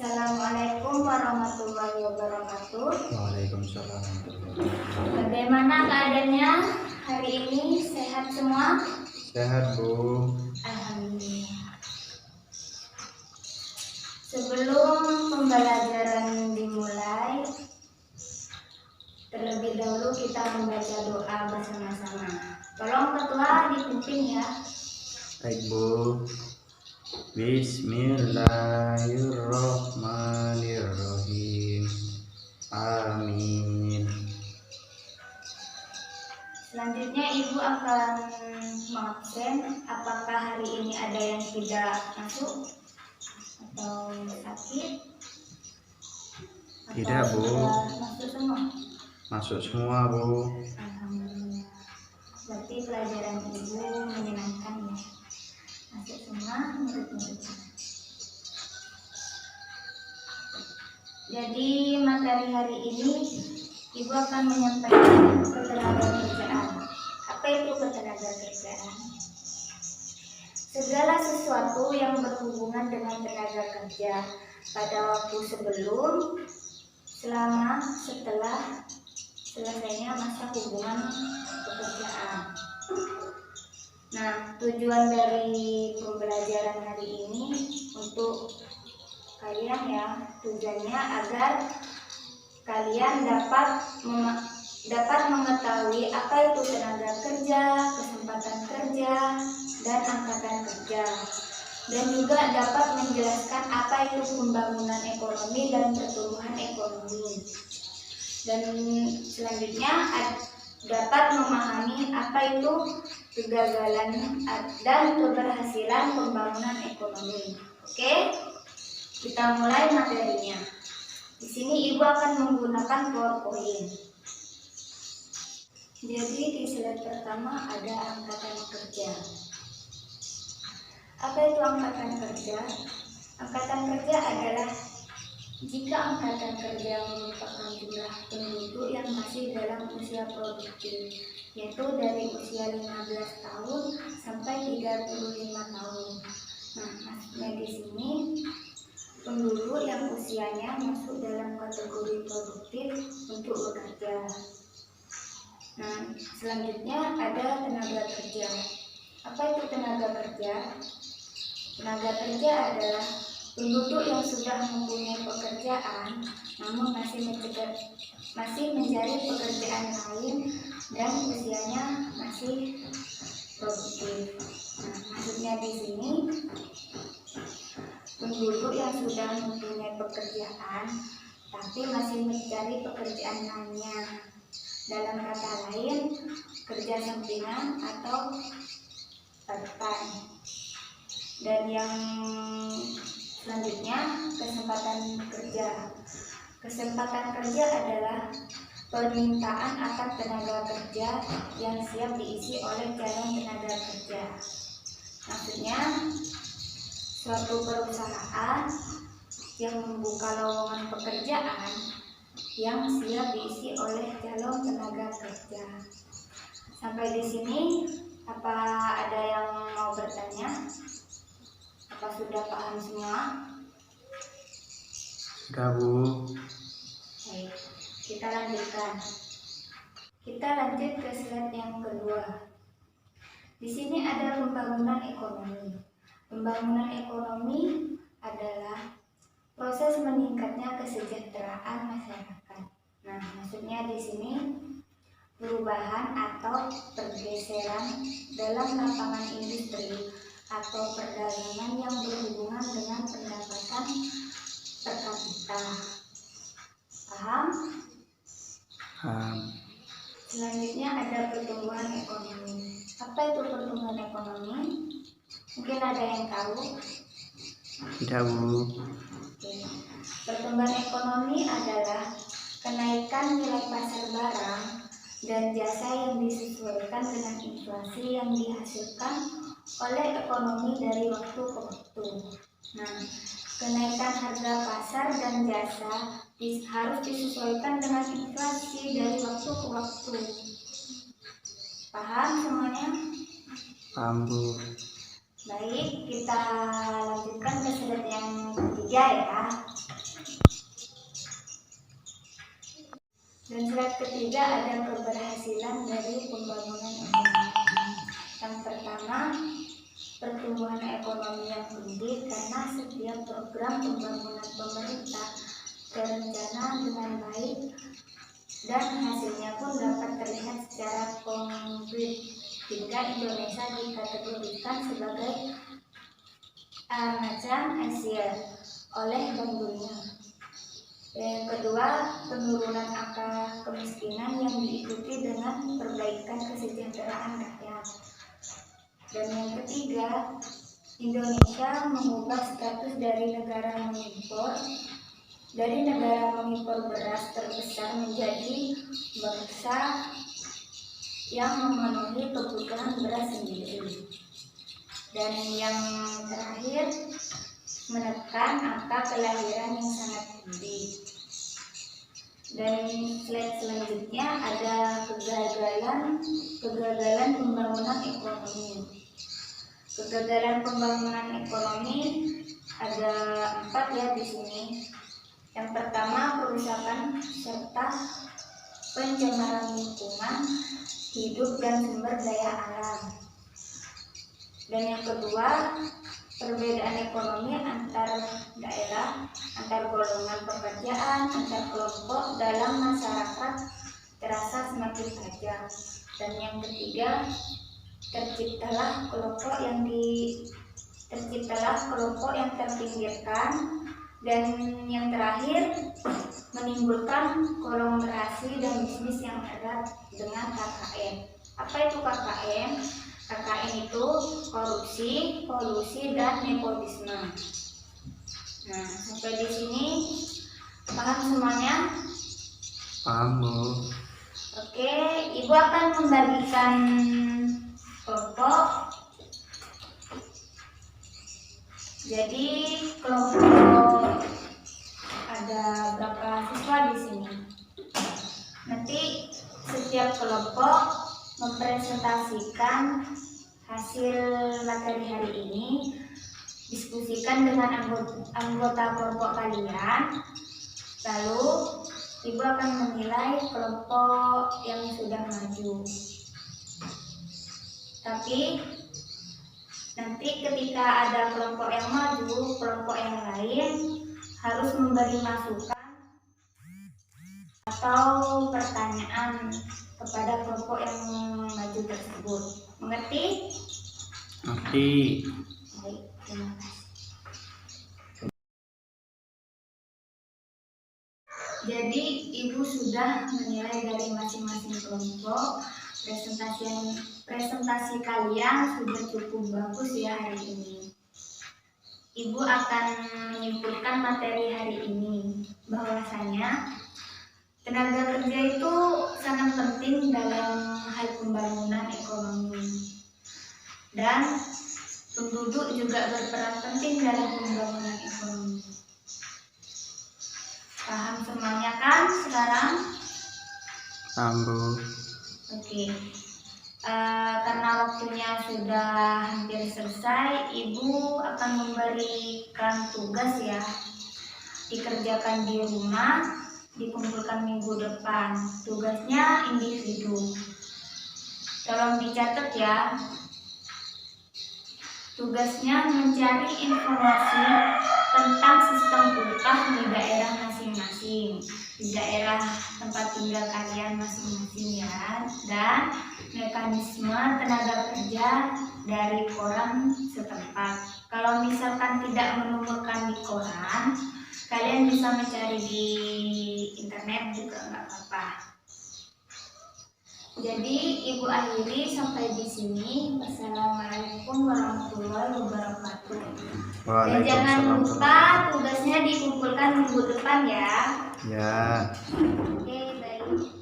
Assalamualaikum warahmatullahi wabarakatuh. Waalaikumsalam warahmatullahi wabarakatuh. Bagaimana keadaannya hari ini? Sehat semua? Sehat, Bu. Alhamdulillah. Sebelum pembelajaran dimulai, terlebih dahulu kita membaca doa bersama-sama. Tolong ketua dipimpin ya. Baik, Bu. Bismillahirrahmanirrahim. Amin. Selanjutnya Ibu akan mengabsen. Apakah hari ini ada yang tidak masuk atau sakit? Tidak, Bu. Masuk semua. Masuk semua, Bu. Alhamdulillah. Berarti pelajaran Ibu menyenangkan ya. Masuk semua murid-muridnya. Jadi materi hari ini Ibu akan menyampaikan ketenagakerjaan. Apa itu ketenagakerjaan? Segala sesuatu yang berhubungan dengan tenaga kerja pada waktu sebelum, selama, setelah selesainya masa hubungan pekerjaan. Nah, tujuan dari pembelajaran hari ini untuk kalian ya, tujuannya agar kalian dapat mengetahui apa itu tenaga kerja, kesempatan kerja, dan angkatan kerja, dan juga dapat menjelaskan apa itu pembangunan ekonomi dan pertumbuhan ekonomi, dan selanjutnya dapat memahami apa itu kegagalan dan keberhasilan pembangunan ekonomi. Oke, kita mulai materinya. Di sini Ibu akan menggunakan PowerPoint. Jadi di slide pertama ada angkatan kerja. Apa itu angkatan kerja? Angkatan kerja adalah jika angkatan kerja merupakan jumlah penduduk yang masih dalam usia produktif, yaitu dari usia 15 tahun sampai 35 tahun. Nah, maksudnya di sini penduduk yang usianya masuk dalam kategori produktif untuk bekerja. Nah, selanjutnya ada tenaga kerja. Apa itu tenaga kerja? Tenaga kerja adalah penduduk yang sudah mempunyai pekerjaan namun masih mencari pekerjaan lain dan usianya masih produktif. Nah, maksudnya di sini penduduk yang sudah mempunyai pekerjaan tapi masih mencari pekerjaan lainnya. Dalam kata lain, kerja sampingan atau part-time. Dan yang selanjutnya, kesempatan kerja. Kesempatan kerja adalah permintaan akan tenaga kerja yang siap diisi oleh calon tenaga kerja. Maksudnya, suatu perusahaan yang membuka lowongan pekerjaan yang siap diisi oleh calon tenaga kerja. Sampai di sini, apa ada yang mau bertanya? Apa sudah paham semua? Sudah, Bu. Baik, kita lanjutkan. Kita lanjut ke slide yang kedua. Di sini ada pembangunan ekonomi. Pembangunan ekonomi adalah proses meningkatnya kesejahteraan masyarakat. Nah, maksudnya di sini perubahan atau pergeseran dalam lapangan industri atau perdagangan yang berhubungan dengan pendapatan per kapita. Paham? Paham. Selanjutnya ada pertumbuhan ekonomi. Apa itu pertumbuhan ekonomi? Mungkin ada yang tahu? Tidak, Bu. Oke. Pertumbuhan ekonomi adalah kenaikan nilai pasar barang dan jasa yang disesuaikan dengan inflasi yang dihasilkan oleh ekonomi dari waktu ke waktu. Nah, kenaikan harga pasar dan jasa harus disesuaikan dengan inflasi dari waktu ke waktu. Paham semuanya? Paham, Bu. Baik, kita lanjutkan ke slide yang ketiga ya. Dan slide ketiga ada keberhasilan dari pembangunan ekonomi. Yang pertama, pertumbuhan ekonomi yang tinggi karena setiap program pembangunan pemerintah terencana dengan baik dan hasilnya pun dapat terlihat secara konkret, hingga Indonesia dikategorikan sebagai macan Asia oleh Bank Dunia. Yang kedua, penurunan angka kemiskinan yang diikuti dengan perbaikan kesejahteraan rakyat. Dan yang ketiga, Indonesia mengubah status dari negara mengimpor beras terbesar menjadi bangsa yang memenuhi kebutuhan beras sendiri. Dan yang terakhir, menekan angka kelahiran yang sangat tinggi. Dan slide selanjutnya ada kegagalan pembangunan ekonomi. Kegagalan pembangunan ekonomi ada 4 ya di sini. Yang pertama, kerusakan serta pencemaran lingkungan hidup dan sumber daya alam. Dan yang kedua, perbedaan ekonomi antar daerah, antar golongan pekerjaan, antar kelompok dalam masyarakat terasa semakin tajam. Dan yang ketiga, terciptalah kelompok yang terpinggirkan. Dan yang terakhir, menimbulkan konglomerasi dan bisnis yang erat dengan KKN. Apa itu KKN? KKN itu korupsi, kolusi, dan nepotisme. Nah, sampai di sini paham semuanya? Paham, Bu. Oke, Ibu akan membagikan kelompok. Jadi kelompok ada berapa siswa di sini? Nanti setiap kelompok mempresentasikan hasil materi hari ini, diskusikan dengan anggota kelompok kalian, lalu Ibu akan menilai kelompok yang sudah maju. Tapi nanti ketika ada kelompok yang maju, kelompok yang lain harus memberi masukan atau pertanyaan kepada kelompok yang maju tersebut. Mengerti? Mengerti. Baik, terima kasih. Jadi Ibu sudah menilai dari masing-masing kelompok. Presentasi kalian sudah cukup bagus ya hari ini. Ibu akan menyimpulkan materi hari ini bahwasanya tenaga kerja itu sangat penting dalam hal pembangunan ekonomi, dan penduduk juga berperan penting dalam pembangunan ekonomi. Paham semuanya kan sekarang? Paham, Bu. Oke. Karena waktunya sudah hampir selesai, Ibu akan memberikan tugas ya, dikerjakan di rumah, dikumpulkan minggu depan. Tugasnya individu. Tolong dicatat ya. Tugasnya mencari informasi tentang sistem upah di daerah masing-masing, di daerah tempat tinggal kalian masing-masing ya, dan mekanisme tenaga kerja dari koran setempat. Kalau misalkan tidak menemukan di koran, kalian bisa mencari di internet juga nggak apa-apa. Jadi Ibu akhiri sampai di sini. Wassalamualaikum warahmatullahi wabarakatuh. Dan jangan lupa tugasnya dikumpulkan minggu depan ya. Ya. Oke, baik.